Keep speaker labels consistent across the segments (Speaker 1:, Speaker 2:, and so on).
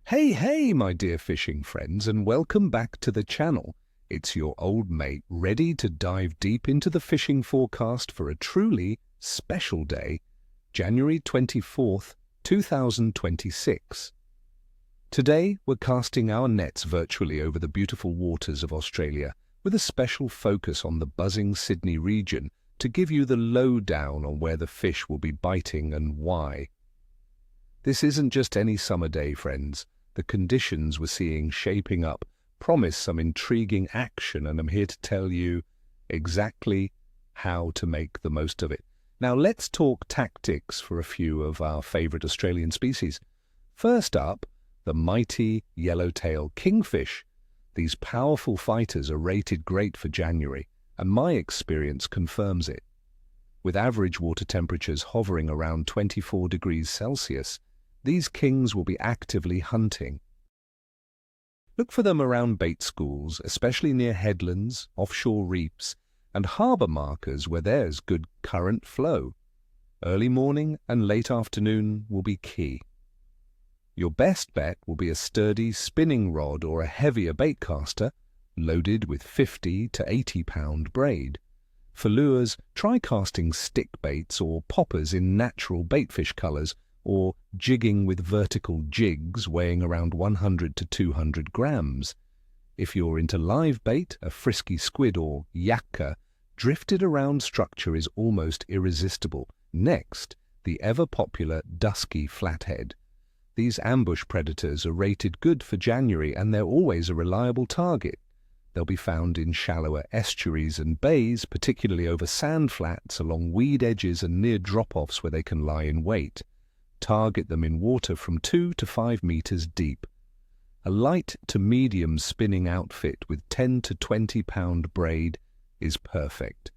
Speaker 1: Hey, my dear fishing friends, and welcome back to the channel. It's your old mate ready to dive deep into the fishing forecast for a truly special day, January 24th, 2026. Today, we're casting our nets virtually over the beautiful waters of Australia, with a special focus on the buzzing Sydney region to give you the lowdown on where the fish will be biting and why. This isn't just any summer day, friends. The conditions we're seeing shaping up promise some intriguing action, and I'm here to tell you exactly how to make the most of it. Now let's talk tactics for a few of our favorite Australian species. First up, the mighty Yellowtail Kingfish. These powerful fighters are rated great for January, and my experience confirms it. With average water temperatures hovering around 24 degrees Celsius, these kings will be actively hunting. Look for them around bait schools, especially near headlands, offshore reefs, and harbour markers where there's good current flow. Early morning and late afternoon will be key. Your best bet will be a sturdy spinning rod or a heavier bait caster, loaded with 50 to 80-pound braid. For lures, try casting stick baits or poppers in natural baitfish colours, or jigging with vertical jigs weighing around 100 to 200 grams. If you're into live bait, a frisky squid or yakka drifted around structure is almost irresistible. Next, the ever-popular dusky flathead. These ambush predators are rated good for January, and they're always a reliable target. They'll be found in shallower estuaries and bays, particularly over sand flats, along weed edges and near drop-offs where they can lie in wait. Target them in water from 2 to 5 meters deep. A light to medium spinning outfit with 10 to 20-pound braid is perfect.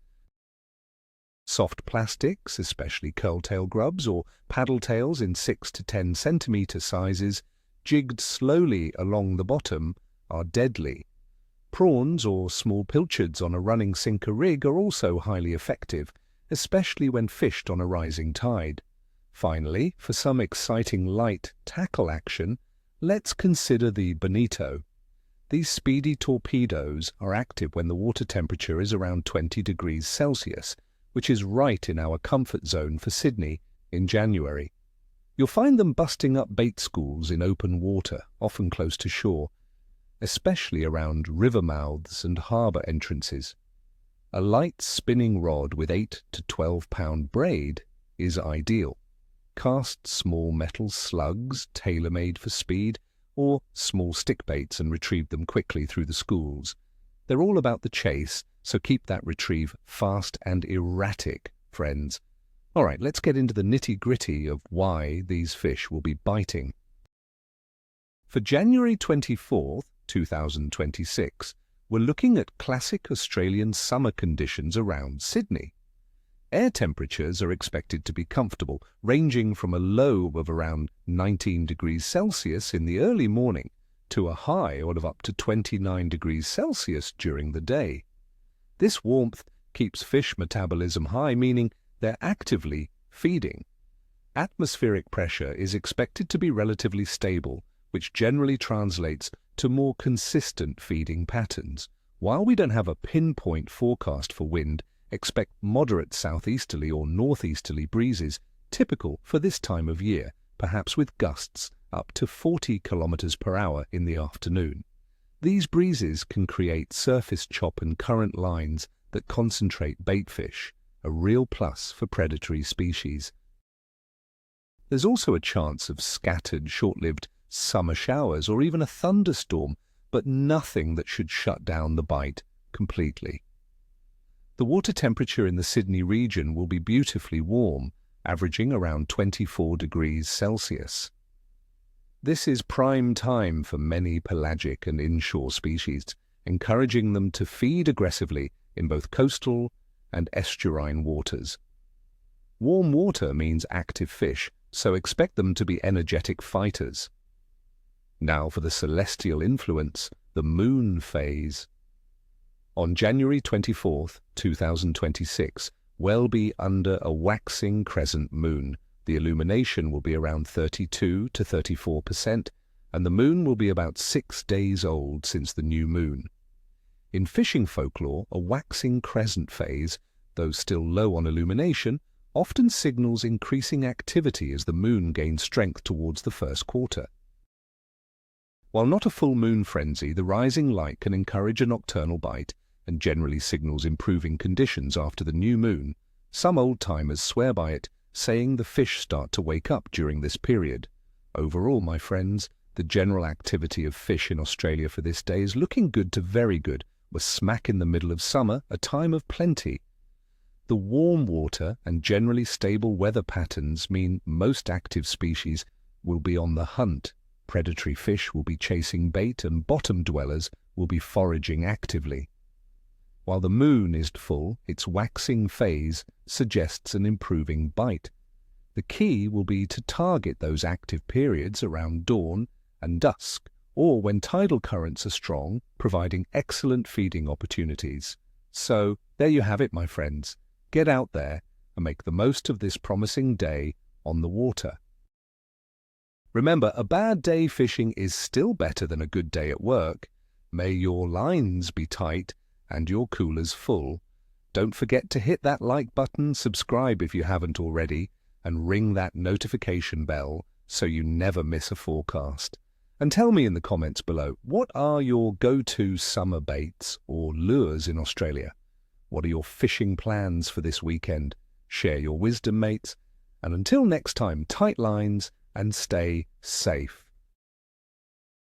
Speaker 1: Soft plastics, especially curltail grubs or paddle tails in 6 to 10 centimeter sizes, jigged slowly along the bottom, are deadly. Prawns or small pilchards on a running sinker rig are also highly effective, especially when fished on a rising tide. Finally, for some exciting light tackle action, let's consider the Bonito. These speedy torpedoes are active when the water temperature is around 20 degrees Celsius, which is right in our comfort zone for Sydney in January. You'll find them busting up bait schools in open water, often close to shore, especially around river mouths and harbour entrances. A light spinning rod with 8 to 12-pound braid is ideal. Cast small metal slugs tailor-made for speed, or small stick baits and retrieve them quickly through the schools. They're all about the chase, so keep that retrieve fast and erratic, friends. All right, let's get into the nitty-gritty of why these fish will be biting. For January 24th, 2026, we're looking at classic Australian summer conditions around Sydney. Air temperatures are expected to be comfortable, ranging from a low of around 19 degrees Celsius in the early morning to a high of up to 29 degrees Celsius during the day. This warmth keeps fish metabolism high, meaning they're actively feeding. Atmospheric pressure is expected to be relatively stable, which generally translates to more consistent feeding patterns. While we don't have a pinpoint forecast for wind, expect moderate southeasterly or northeasterly breezes, typical for this time of year, perhaps with gusts up to 40 kilometers per hour in the afternoon. These breezes can create surface chop and current lines that concentrate baitfish, a real plus for predatory species. There's also a chance of scattered, short-lived summer showers or even a thunderstorm, but nothing that should shut down the bite completely. The water temperature in the Sydney region will be beautifully warm, averaging around 24 degrees Celsius. This is prime time for many pelagic and inshore species, encouraging them to feed aggressively in both coastal and estuarine waters. Warm water means active fish, so expect them to be energetic fighters. Now for the celestial influence, the moon phase. On January 24th, 2026, we'll be under a waxing crescent moon. The illumination will be around 32 to 34%, and the moon will be about 6 days old since the new moon. In fishing folklore, a waxing crescent phase, though still low on illumination, often signals increasing activity as the moon gains strength towards the first quarter. While not a full moon frenzy, the rising light can encourage a nocturnal bite and generally signals improving conditions after the new moon. Some old-timers swear by it, saying the fish start to wake up during this period. Overall, my friends, the general activity of fish in Australia for this day is looking good to very good. We're smack in the middle of summer, a time of plenty. The warm water and generally stable weather patterns mean most active species will be on the hunt. Predatory fish will be chasing bait and bottom dwellers will be foraging actively. While the moon is full, its waxing phase suggests an improving bite. The key will be to target those active periods around dawn and dusk, or when tidal currents are strong, providing excellent feeding opportunities. So, there you have it, my friends. Get out there and make the most of this promising day on the water. Remember, a bad day fishing is still better than a good day at work. May your lines be tight and your coolers full. Don't forget to hit that like button, subscribe if you haven't already, and ring that notification bell so you never miss a forecast. And tell me in the comments below, what are your go-to summer baits or lures in Australia? What are your fishing plans for this weekend? Share your wisdom, mates. And until next time, tight lines and stay safe.